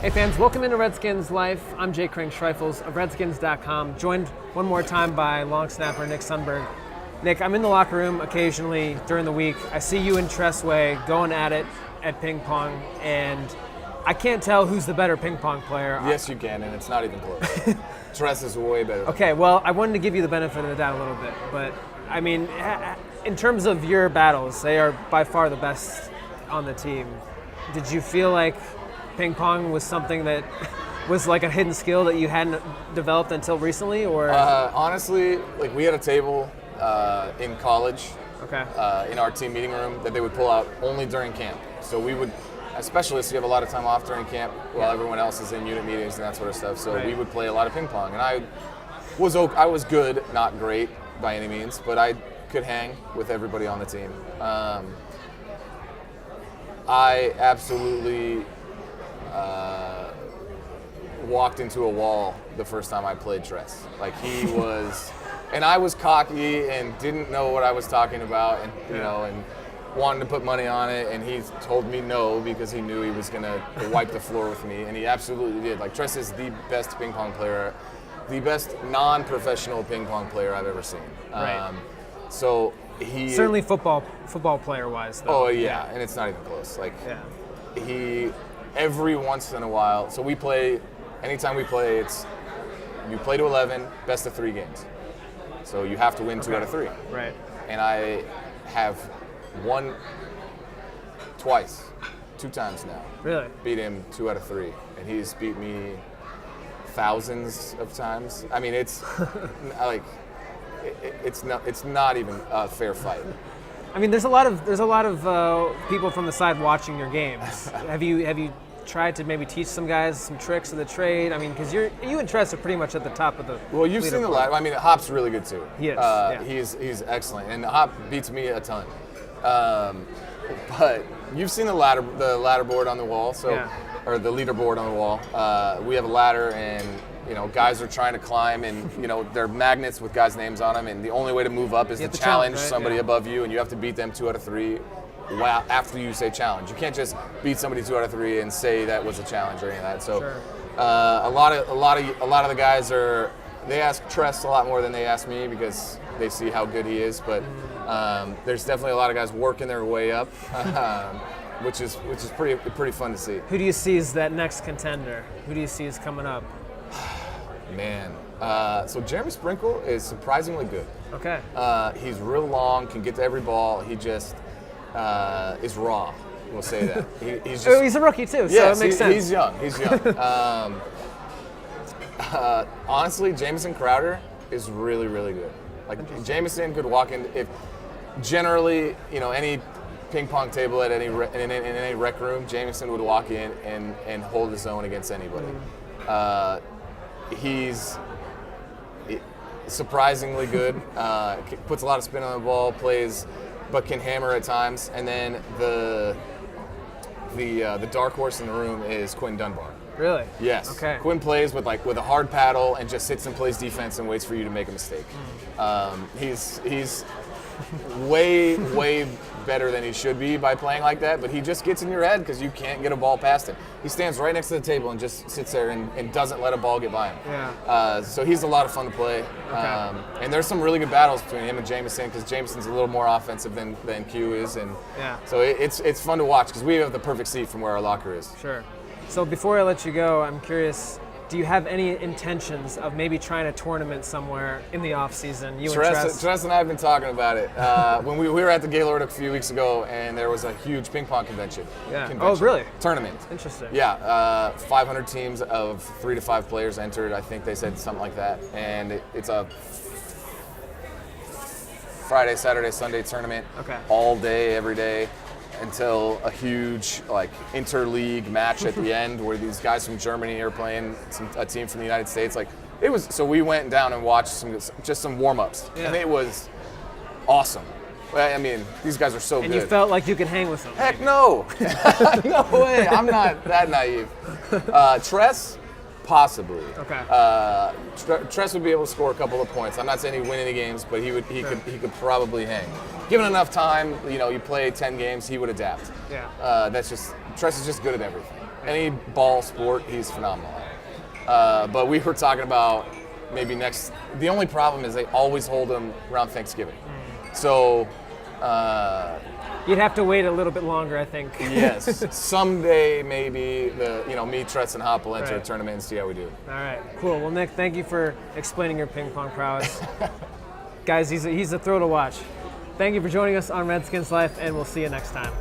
Hey fans, welcome into Redskins Life. I'm Jay Crane-Schreifels of Redskins.com, joined one more time by long snapper Nick Sundberg. Nick, I'm in the locker room occasionally during the week. I see you and Tressway going at it at ping pong, and I can't tell who's the better ping pong player. Yes, you can, and it's not even close. Tress is way better. Okay, well, I wanted to give you the benefit of the doubt a little bit, but I mean, in terms of your battles, they are by far the best on the team. Did you feel like ping pong was something that was like a hidden skill that you hadn't developed until recently, or? Honestly, like we had a table in college, Okay. in our team meeting room that they would pull out only during camp. So we would, as specialists, you have a lot of time off during camp while everyone else is in unit meetings and that sort of stuff. So Right. we would play a lot of ping pong, and I was good, not great by any means, but I could hang with everybody on the team. I absolutely walked into a wall the first time I played Tress. Like he was, and I was cocky and didn't know what I was talking about, and you know, and wanted to put money on it, and he told me no because he knew he was gonna wipe the floor with me, and he absolutely did. Like Tress is the best ping pong player, the best non-professional ping pong player I've ever seen. Right. So he Certainly football player wise, though. Oh yeah, and it's not even close. Like Yeah. he, every once in a while. So we play. Anytime we play, it's you play to 11, best of 3 games. So you have to win 2 out of 3. Right. And I have won twice, 2 times now. Really? Beat him 2 out of 3, and he's beat me thousands of times. I mean, it's like it's not even a fair fight. I mean, there's a lot of people from the side watching your games. Have you tried to maybe teach some guys some tricks of the trade? I mean, because you and Tress are pretty much at the top of the. Well, you've seen the ladder. I mean, Hop's really good too. He is. Yeah. He's excellent, and Hop beats me a ton. But you've seen the ladder board on the wall, so or the leaderboard on the wall. We have a ladder, and you know, guys are trying to climb, and you know, they're magnets with guys' names on them, and the only way to move up is to challenge somebody above you, and you have to beat them 2 out of 3. Wow, after you say challenge. You can't just beat somebody 2 out of 3 and say that was a challenge or any of that. So a lot of the guys they ask Tress a lot more than they ask me because they see how good he is, but there's definitely a lot of guys working their way up, which is pretty fun to see. Who do you see as that next contender? Who do you see as coming up? Man, so Jeremy Sprinkle is surprisingly good. Okay. He's real long, can get to every ball. He just is raw. We'll say that. He's a rookie too, so yes, it makes sense. He's young. Honestly, Jamison Crowder is really, really good. Like Jamison could walk in if generally, you know, any ping pong table at any in any rec room, Jamison would walk in and hold his own against anybody. He's surprisingly good. Puts a lot of spin on the ball, plays, but can hammer at times. And then the dark horse in the room is Quinn Dunbar. Really? Yes. Okay. Quinn plays with a hard paddle and just sits and plays defense and waits for you to make a mistake. He's way better than he should be by playing like that, but he just gets in your head because you can't get a ball past him. He stands right next to the table and just sits there and doesn't let a ball get by him. Yeah. So he's a lot of fun to play. Okay. And there's some really good battles between him and Jamison because Jamison's a little more offensive than Q is, and so it's fun to watch because we have the perfect seat from where our locker is. Sure. So before I let you go, I'm curious, do you have any intentions of maybe trying a tournament somewhere in the off season? Tress and I have been talking about it. When we were at the Gaylord a few weeks ago, and there was a huge ping pong convention. Yeah. Oh, really? Tournament. Interesting. Yeah. 500 teams of 3 to 5 players entered. I think they said something like that. And it's a Friday, Saturday, Sunday tournament. Okay. All day, every day, until a huge interleague match at the end where these guys from Germany are playing a team from the United States. So we went down and watched some warm-ups, and it was awesome. I mean, these guys are so good. And you felt like you could hang with them? Heck no. No way. I'm not that naive. Tress, possibly. Okay. Tress would be able to score a couple of points. I'm not saying he'd win any games, but he could probably hang. Given enough time, you play 10 games, he would adapt. Yeah. Tress is just good at everything. Any ball sport, he's phenomenal at. But we were talking about maybe next. The only problem is they always hold him around Thanksgiving. So you'd have to wait a little bit longer, I think. yes, someday maybe me, Tress, and Hop will enter a Right. tournament and see how we do. All right, cool. Well, Nick, thank you for explaining your ping pong prowess. Guys, he's a thrill to watch. Thank you for joining us on Redskins Life, and we'll see you next time.